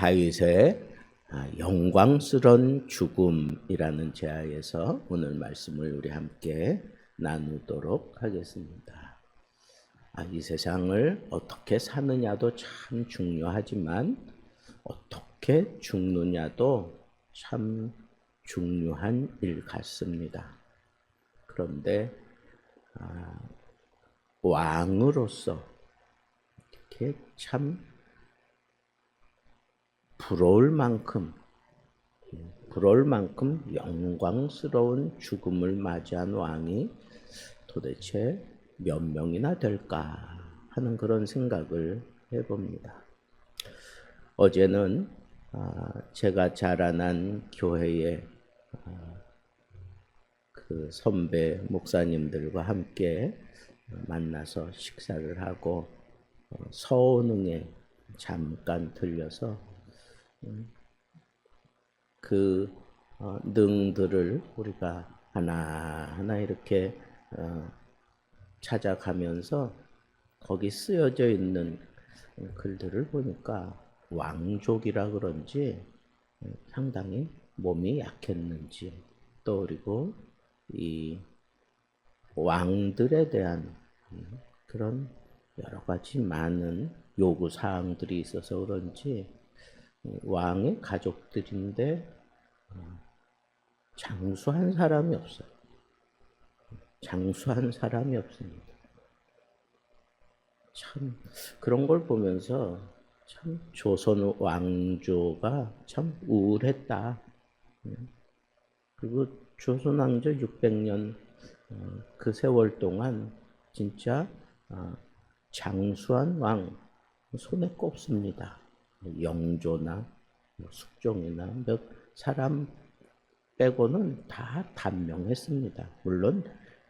다윗의 영광스러운 죽음이라는 제하에서 오늘 말씀을 우리 함께 나누도록 하겠습니다. 이 세상을 어떻게 사느냐도 참 중요하지만 어떻게 죽느냐도 참 중요한 일 같습니다. 그런데 왕으로서 이렇게 참 부러울 만큼 영광스러운 죽음을 맞이한 왕이 도대체 몇 명이나 될까 하는 그런 생각을 해봅니다. 어제는 제가 자라난 교회의 그 선배 목사님들과 함께 만나서 식사를 하고 서원흥에 잠깐 들려서 그 능들을 우리가 하나하나 이렇게 찾아가면서 거기 쓰여져 있는 글들을 보니까 왕족이라 그런지 상당히 몸이 약했는지 또 그리고 이 왕들에 대한 그런 여러 가지 많은 요구 사항들이 있어서 그런지 왕의 가족들인데 장수한 사람이 없어요. 장수한 사람이 없습니다. 참 그런 걸 보면서 참 조선 왕조가 참 우울했다. 그리고 조선 왕조 600년 그 세월 동안 진짜 장수한 왕 손에 꼽습니다. 영조나 숙종이나 몇 사람 빼고는 다 단명했습니다. 물론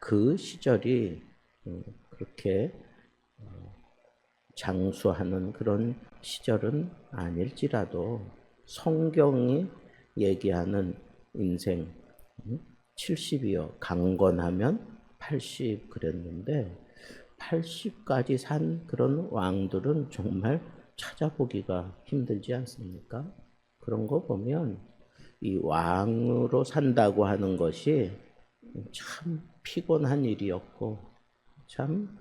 그 시절이 그렇게 장수하는 그런 시절은 아닐지라도 성경이 얘기하는 인생 70이요. 강건하면 80 그랬는데 80까지 산 그런 왕들은 정말 찾아보기가 힘들지 않습니까? 그런 거 보면 이 왕으로 산다고 하는 것이 참 피곤한 일이었고 참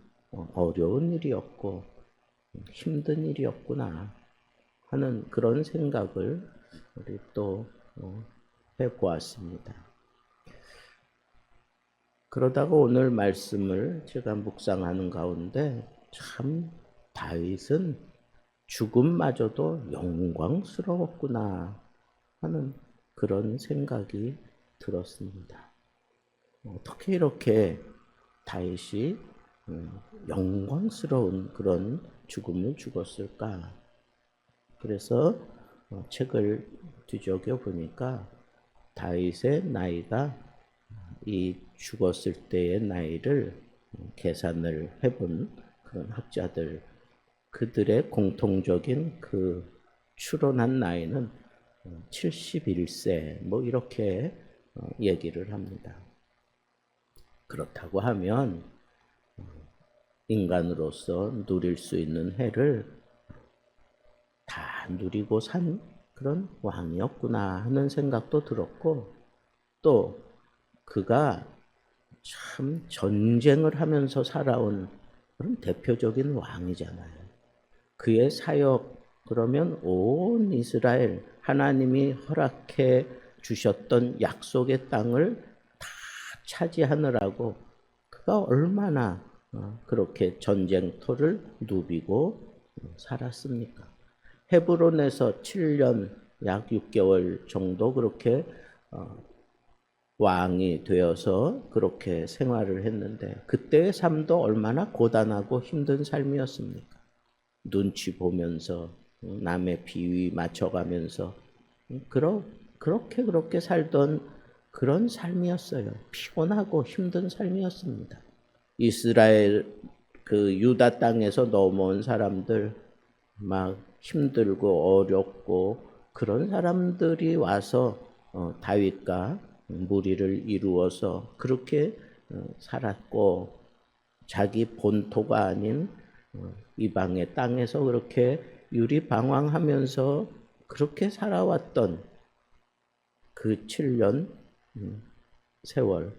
어려운 일이었고 힘든 일이었구나 하는 그런 생각을 우리 또 해보았습니다. 그러다가 오늘 말씀을 제가 묵상하는 가운데 참 다윗은 죽음마저도 영광스러웠구나 하는 그런 생각이 들었습니다. 어떻게 이렇게 다윗이 영광스러운 그런 죽음을 죽었을까? 그래서 책을 뒤적여 보니까 다윗의 나이가 이 죽었을 때의 나이를 계산을 해본 그런 학자들 그들의 공통적인 그 추론한 나이는 71세 뭐 이렇게 얘기를 합니다. 그렇다고 하면 인간으로서 누릴 수 있는 해를 다 누리고 산 그런 왕이었구나 하는 생각도 들었고 또 그가 참 전쟁을 하면서 살아온 그런 대표적인 왕이잖아요. 그의 사역 그러면 온 이스라엘 하나님이 허락해 주셨던 약속의 땅을 다 차지하느라고 그가 얼마나 그렇게 전쟁터를 누비고 살았습니까? 헤브론에서 7년 약 6개월 정도 그렇게 왕이 되어서 그렇게 생활을 했는데 그때의 삶도 얼마나 고단하고 힘든 삶이었습니까? 눈치 보면서 남의 비위 맞춰가면서 그렇게 살던 그런 삶이었어요. 피곤하고 힘든 삶이었습니다. 이스라엘 그 유다 땅에서 넘어온 사람들 막 힘들고 어렵고 그런 사람들이 와서 다윗과 무리를 이루어서 그렇게 살았고 자기 본토가 아닌 이방의 땅에서 그렇게 유리방황하면서 그렇게 살아왔던 그 7년 세월,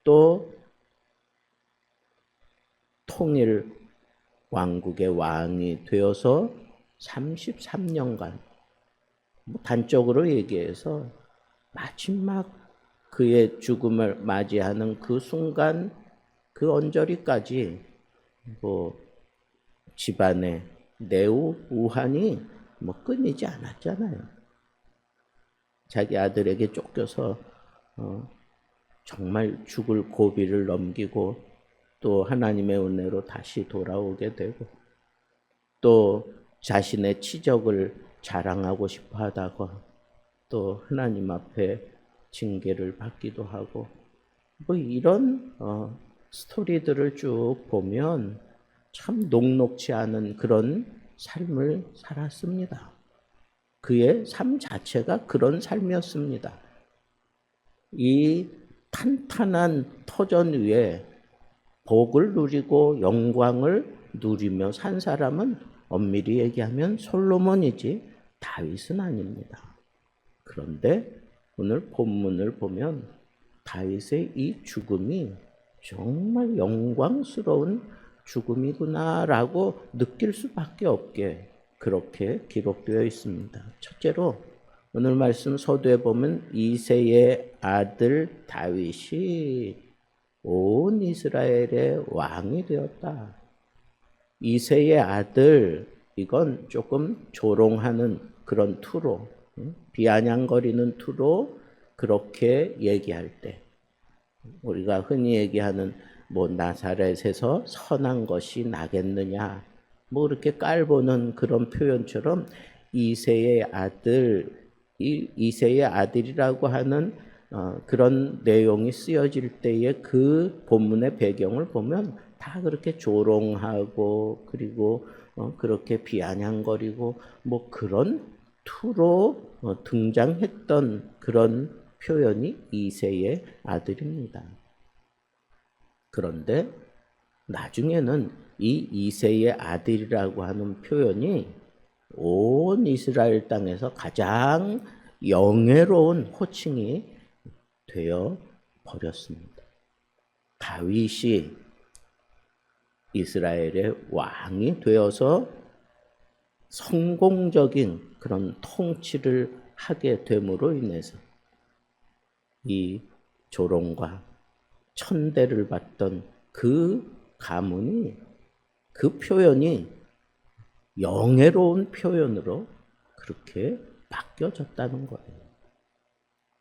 또 통일 왕국의 왕이 되어서 33년간, 단적으로 얘기해서 마지막 그의 죽음을 맞이하는 그 순간, 그 언저리까지 집안의 내우 우환이 끊이지 않았잖아요. 자기 아들에게 쫓겨서 정말 죽을 고비를 넘기고 또 하나님의 은혜로 다시 돌아오게 되고, 또 자신의 치적을 자랑하고 싶어 하다가 또 하나님 앞에 징계를 받기도 하고, 이런 스토리들을 쭉 보면 참 녹록지 않은 그런 삶을 살았습니다. 그의 삶 자체가 그런 삶이었습니다. 이 탄탄한 터전 위에 복을 누리고 영광을 누리며 산 사람은 엄밀히 얘기하면 솔로몬이지 다윗은 아닙니다. 그런데 오늘 본문을 보면 다윗의 이 죽음이 정말 영광스러운 죽음이구나라고 느낄 수밖에 없게 그렇게 기록되어 있습니다. 첫째로 오늘 말씀 서두에 보면 이새의 아들 다윗이 온 이스라엘의 왕이 되었다. 이새의 아들, 이건 조금 조롱하는 그런 투로, 비아냥거리는 투로 그렇게 얘기할 때, 우리가 흔히 얘기하는 나사렛에서 선한 것이 나겠느냐, 이렇게 깔보는 그런 표현처럼 이새의 아들, 이새의 아들이라고 하는 그런 내용이 쓰여질 때에 그 본문의 배경을 보면 다 그렇게 조롱하고 그리고 그렇게 비아냥거리고 그런 투로 등장했던 그런 표현이 이새의 아들입니다. 그런데 나중에는 이 이새의 아들이라고 하는 표현이 온 이스라엘 땅에서 가장 영예로운 호칭이 되어 버렸습니다. 다윗이 이스라엘의 왕이 되어서 성공적인 그런 통치를 하게 됨으로 인해서 이 조롱과 천대를 받던 그 가문이, 그 표현이 영예로운 표현으로 그렇게 바뀌어졌다는 거예요.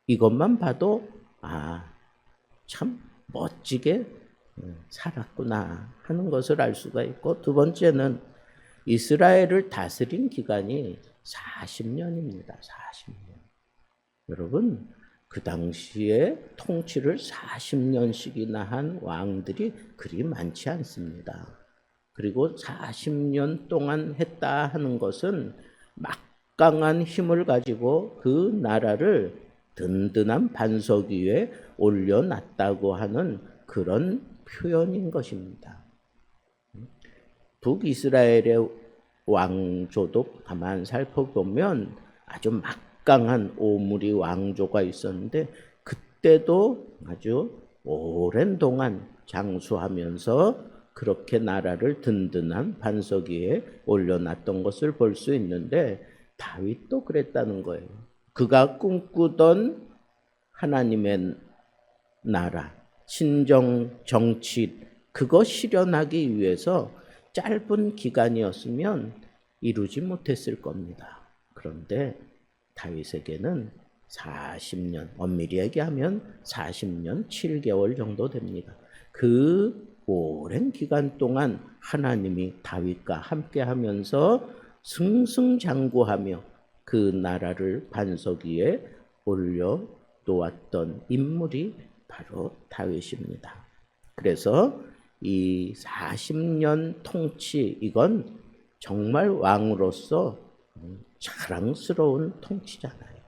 이것만 봐도 참 멋지게 살았구나 하는 것을 알 수가 있고, 두 번째는 이스라엘을 다스린 기간이 40년입니다. 40년. 여러분, 그 당시에 통치를 40년씩이나 한 왕들이 그리 많지 않습니다. 그리고 40년 동안 했다 하는 것은 막강한 힘을 가지고 그 나라를 든든한 반석 위에 올려놨다고 하는 그런 표현인 것입니다. 북이스라엘의 왕조도 가만 살펴보면 아주 막강한 오므리 왕조가 있었는데, 그때도 아주 오랜 동안 장수하면서 그렇게 나라를 든든한 반석 위에 올려놨던 것을 볼 수 있는데, 다윗도 그랬다는 거예요. 그가 꿈꾸던 하나님의 나라, 신정 정치, 그거 실현하기 위해서 짧은 기간이었으면 이루지 못했을 겁니다. 그런데 다윗에게는 40년, 엄밀히 얘기하면 40년 7개월 정도 됩니다. 그 오랜 기간 동안 하나님이 다윗과 함께 하면서 승승장구하며 그 나라를 반석 위에 올려 놓았던 인물이 바로 다윗입니다. 그래서 이 40년 통치, 이건 정말 왕으로서 자랑스러운 통치잖아요.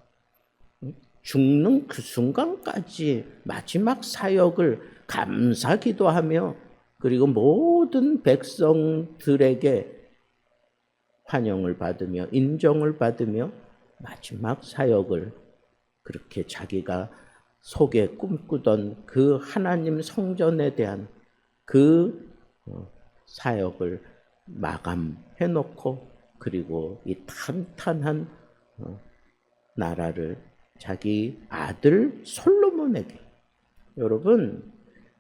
죽는 그 순간까지 마지막 사역을 감사 기도하며, 그리고 모든 백성들에게 환영을 받으며 인정을 받으며 마지막 사역을 그렇게 자기가 속에 꿈꾸던 그 하나님 성전에 대한 그 사역을 마감해놓고 그리고 이 탄탄한 나라를 자기 아들 솔로몬에게, 여러분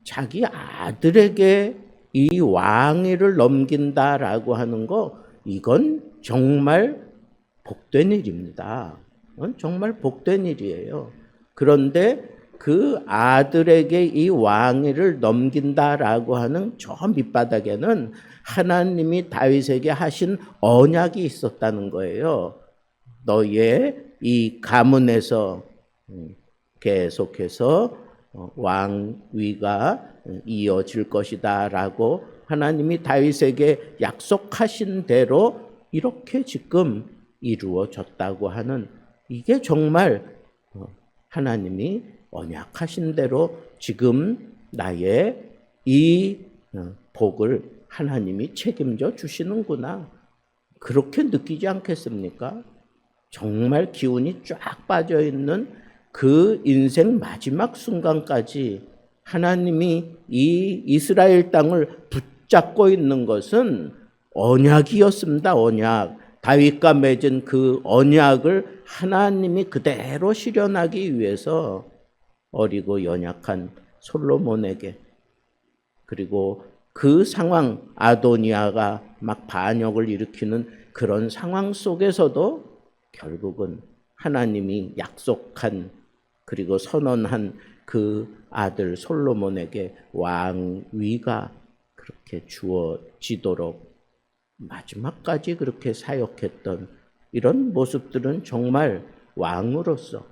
자기 아들에게 이 왕위를 넘긴다라고 하는 거, 이건 정말 복된 일입니다. 정말 복된 일이에요. 그런데 그 아들에게 이 왕위를 넘긴다라고 하는 저 밑바닥에는 하나님이 다윗에게 하신 언약이 있었다는 거예요. 너의 이 가문에서 계속해서 왕위가 이어질 것이다 라고 하나님이 다윗에게 약속하신 대로 이렇게 지금 이루어졌다고 하는, 이게 정말 하나님이 언약하신 대로 지금 나의 이 복을 하나님이 책임져 주시는구나, 그렇게 느끼지 않겠습니까? 정말 기운이 쫙 빠져있는 그 인생 마지막 순간까지 하나님이 이 이스라엘 땅을 붙잡고 있는 것은 언약이었습니다. 언약. 다윗과 맺은 그 언약을 하나님이 그대로 실현하기 위해서 어리고 연약한 솔로몬에게, 그리고 그 상황, 아도니아가 막 반역을 일으키는 그런 상황 속에서도 결국은 하나님이 약속한 그리고 선언한 그 아들 솔로몬에게 왕위가 그렇게 주어지도록 마지막까지 그렇게 사역했던 이런 모습들은 정말 왕으로서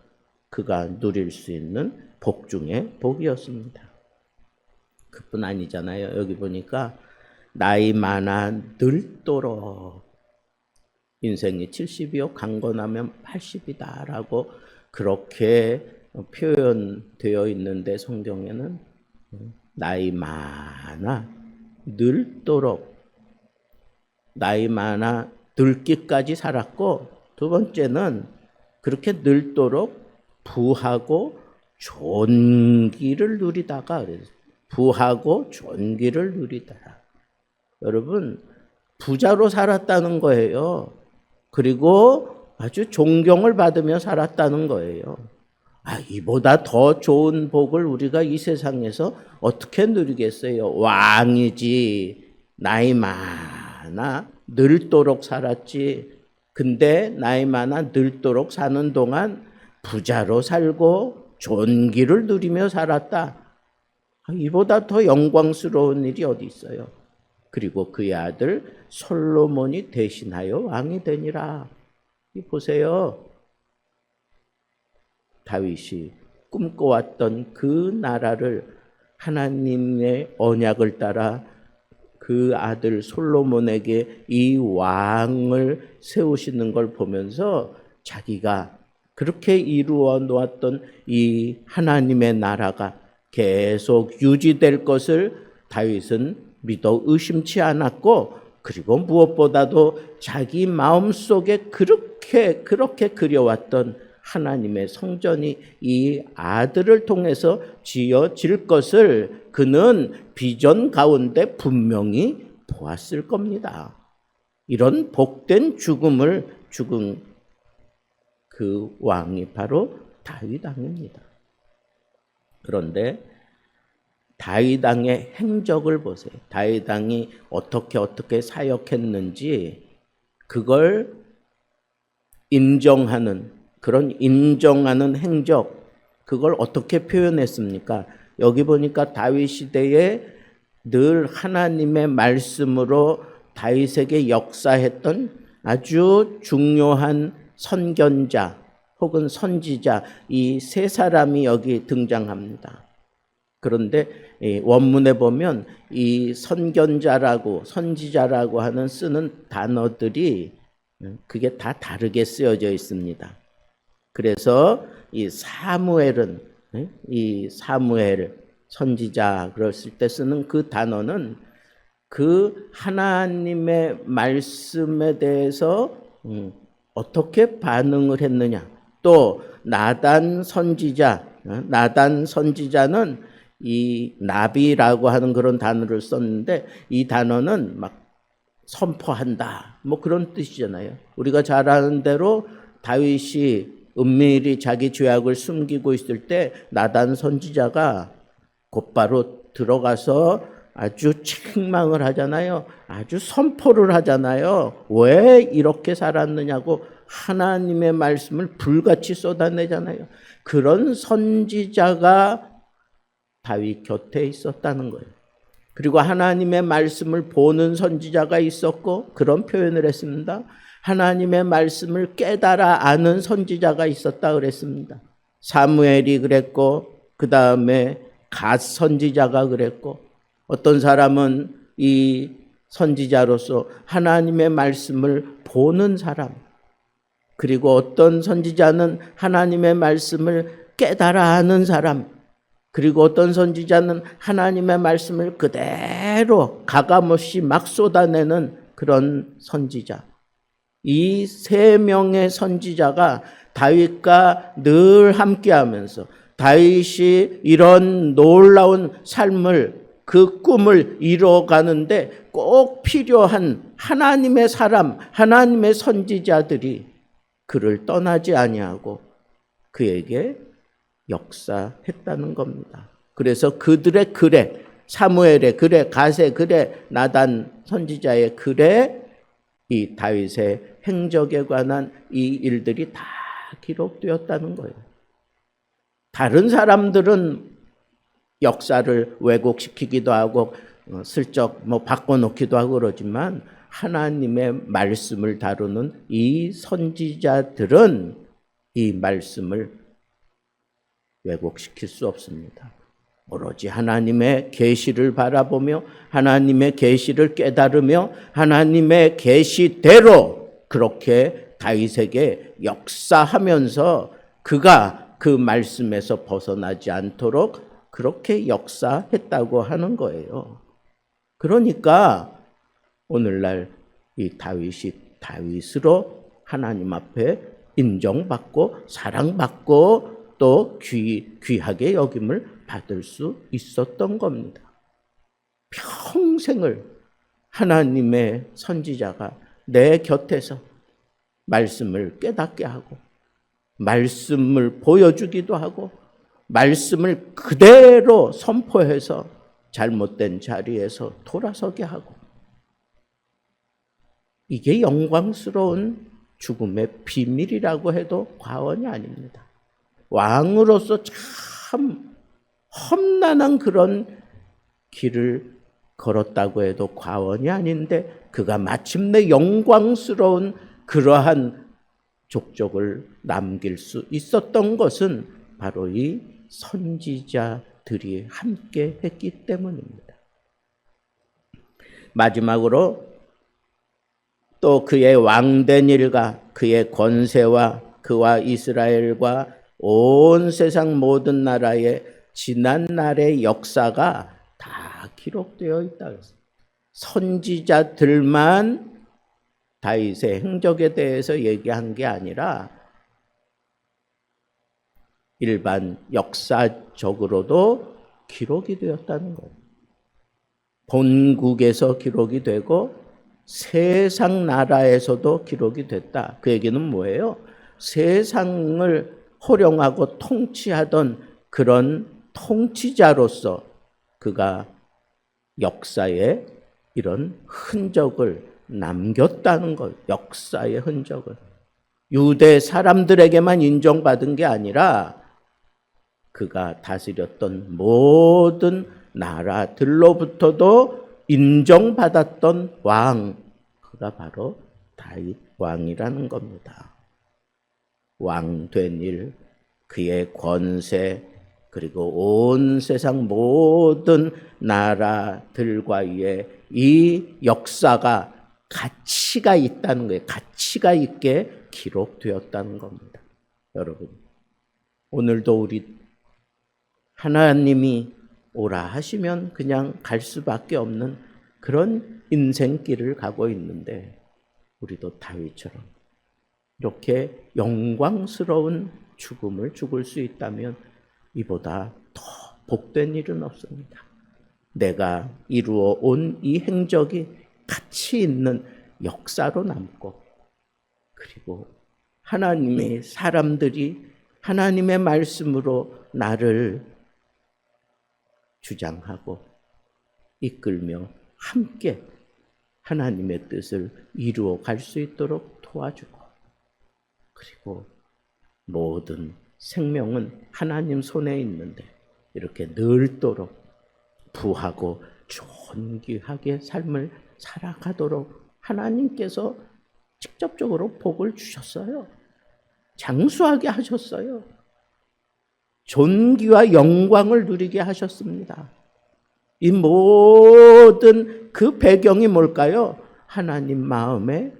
그가 누릴 수 있는 복 중에 복이었습니다. 그뿐 아니잖아요. 여기 보니까 나이 많아 늙도록, 인생이 70이요 강건하면 80이다 라고 그렇게 표현되어 있는데, 성경에는 나이 많아 늙도록, 나이 많아 늙기까지 살았고, 두 번째는 그렇게 늙도록 부하고 존귀를 누리다가, 부하고 존귀를 누리다가, 여러분 부자로 살았다는 거예요. 그리고 아주 존경을 받으며 살았다는 거예요. 이보다 더 좋은 복을 우리가 이 세상에서 어떻게 누리겠어요? 왕이지, 나이 많아 늙도록 살았지. 근데 나이 많아 늙도록 사는 동안 부자로 살고 존귀를 누리며 살았다. 이보다 더 영광스러운 일이 어디 있어요? 그리고 그의 아들 솔로몬이 대신하여 왕이 되니라. 보세요. 다윗이 꿈꿔왔던 그 나라를 하나님의 언약을 따라 그 아들 솔로몬에게 이 왕을 세우시는 걸 보면서 자기가 그렇게 이루어 놓았던 이 하나님의 나라가 계속 유지될 것을 다윗은 믿어 의심치 않았고, 그리고 무엇보다도 자기 마음속에 그렇게 그려왔던 하나님의 성전이 이 아들을 통해서 지어질 것을 그는 비전 가운데 분명히 보았을 겁니다. 이런 복된 죽음을 죽은 그 왕이 바로 다윗 왕입니다. 그런데 다윗 왕의 행적을 보세요. 다윗 왕이 어떻게 사역했는지 그걸 인정하는, 그런 인정하는 행적, 그걸 어떻게 표현했습니까? 여기 보니까 다윗 시대에 늘 하나님의 말씀으로 다윗에게 역사했던 아주 중요한 선견자 혹은 선지자, 이 세 사람이 여기 등장합니다. 그런데 원문에 보면 이 선견자라고 선지자라고 하는 쓰는 단어들이 그게 다 다르게 쓰여져 있습니다. 그래서 이 사무엘은, 이 사무엘 선지자 그랬을 때 쓰는 그 단어는 그 하나님의 말씀에 대해서 어떻게 반응을 했느냐. 또 나단 선지자는 이 나비라고 하는 그런 단어를 썼는데 이 단어는 막 선포한다 뭐 그런 뜻이잖아요. 우리가 잘 아는 대로 다윗이 은밀히 자기 죄악을 숨기고 있을 때 나단 선지자가 곧바로 들어가서 아주 책망을 하잖아요. 아주 선포를 하잖아요. 왜 이렇게 살았느냐고 하나님의 말씀을 불같이 쏟아내잖아요. 그런 선지자가 다윗 곁에 있었다는 거예요. 그리고 하나님의 말씀을 보는 선지자가 있었고 그런 표현을 했습니다. 하나님의 말씀을 깨달아 아는 선지자가 있었다 그랬습니다. 사무엘이 그랬고 그 다음에 갓 선지자가 그랬고 어떤 사람은 이 선지자로서 하나님의 말씀을 보는 사람, 그리고 어떤 선지자는 하나님의 말씀을 깨달아 아는 사람, 그리고 어떤 선지자는 하나님의 말씀을 그대로 가감없이 막 쏟아내는 그런 선지자. 이 세 명의 선지자가 다윗과 늘 함께하면서 다윗이 이런 놀라운 삶을 그 꿈을 이뤄가는데 꼭 필요한 하나님의 사람, 하나님의 선지자들이 그를 떠나지 아니하고 그에게 역사했다는 겁니다. 그래서 그들의 글에, 사무엘의 글에, 갓의 글에, 나단 선지자의 글에 이 다윗의 행적에 관한 이 일들이 다 기록되었다는 거예요. 다른 사람들은 역사를 왜곡시키기도 하고 슬쩍 뭐 바꿔놓기도 하고 그러지만 하나님의 말씀을 다루는 이 선지자들은 이 말씀을 왜곡시킬 수 없습니다. 오로지 하나님의 계시를 바라보며 하나님의 계시를 깨달으며 하나님의 계시대로 그렇게 다윗에게 역사하면서 그가 그 말씀에서 벗어나지 않도록 그렇게 역사했다고 하는 거예요. 그러니까 오늘날 이 다윗이 다윗으로 하나님 앞에 인정받고 사랑받고 또 귀하게 여김을 받을 수 있었던 겁니다. 평생을 하나님의 선지자가 내 곁에서 말씀을 깨닫게 하고 말씀을 보여주기도 하고 말씀을 그대로 선포해서 잘못된 자리에서 돌아서게 하고 이게 영광스러운 죽음의 비밀이라고 해도 과언이 아닙니다. 왕으로서 참 험난한 그런 길을 걸었다고 해도 과언이 아닌데 그가 마침내 영광스러운 그러한 족적을 남길 수 있었던 것은 바로 이 선지자들이 함께 했기 때문입니다. 마지막으로 또 그의 왕된 일과 그의 권세와 그와 이스라엘과 온 세상 모든 나라의 지난 날의 역사가 다 기록되어 있다. 선지자들만 다윗의 행적에 대해서 얘기한 게 아니라 일반 역사적으로도 기록이 되었다는 거예요. 본국에서 기록이 되고 세상 나라에서도 기록이 됐다. 그 얘기는 뭐예요? 세상을 호령하고 통치하던 그런 통치자로서 그가 역사에 이런 흔적을 남겼다는 것, 역사의 흔적을. 유대 사람들에게만 인정받은 게 아니라 그가 다스렸던 모든 나라들로부터도 인정받았던 왕, 그가 바로 다윗 왕이라는 겁니다. 왕된 일, 그의 권세, 그리고 온 세상 모든 나라들과의 이 역사가 가치가 있다는 거예요. 가치가 있게 기록되었다는 겁니다. 여러분, 오늘도 우리 하나님이 오라 하시면 그냥 갈 수밖에 없는 그런 인생길을 가고 있는데 우리도 다윗처럼 이렇게 영광스러운 죽음을 죽을 수 있다면 이보다 더 복된 일은 없습니다. 내가 이루어 온 이 행적이 가치 있는 역사로 남고, 그리고 하나님의 사람들이 하나님의 말씀으로 나를 주장하고 이끌며 함께 하나님의 뜻을 이루어 갈 수 있도록 도와주고, 그리고 모든 생명은 하나님 손에 있는데 이렇게 늘도록 부하고 존귀하게 삶을 살아가도록 하나님께서 직접적으로 복을 주셨어요. 장수하게 하셨어요. 존귀와 영광을 누리게 하셨습니다. 이 모든 그 배경이 뭘까요? 하나님 마음에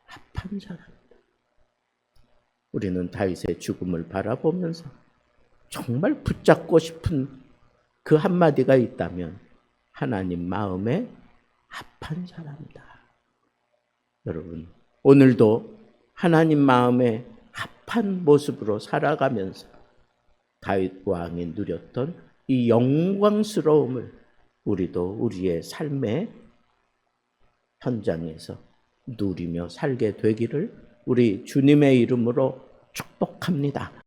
합한 사람입니다. 우리는 다윗의 죽음을 바라보면서 정말 붙잡고 싶은 그 한마디가 있다면 하나님 마음에 합한 사람이다. 여러분, 오늘도 하나님 마음에 합한 모습으로 살아가면서 다윗 왕이 누렸던 이 영광스러움을 우리도 우리의 삶의 현장에서 누리며 살게 되기를 우리 주님의 이름으로 축복합니다.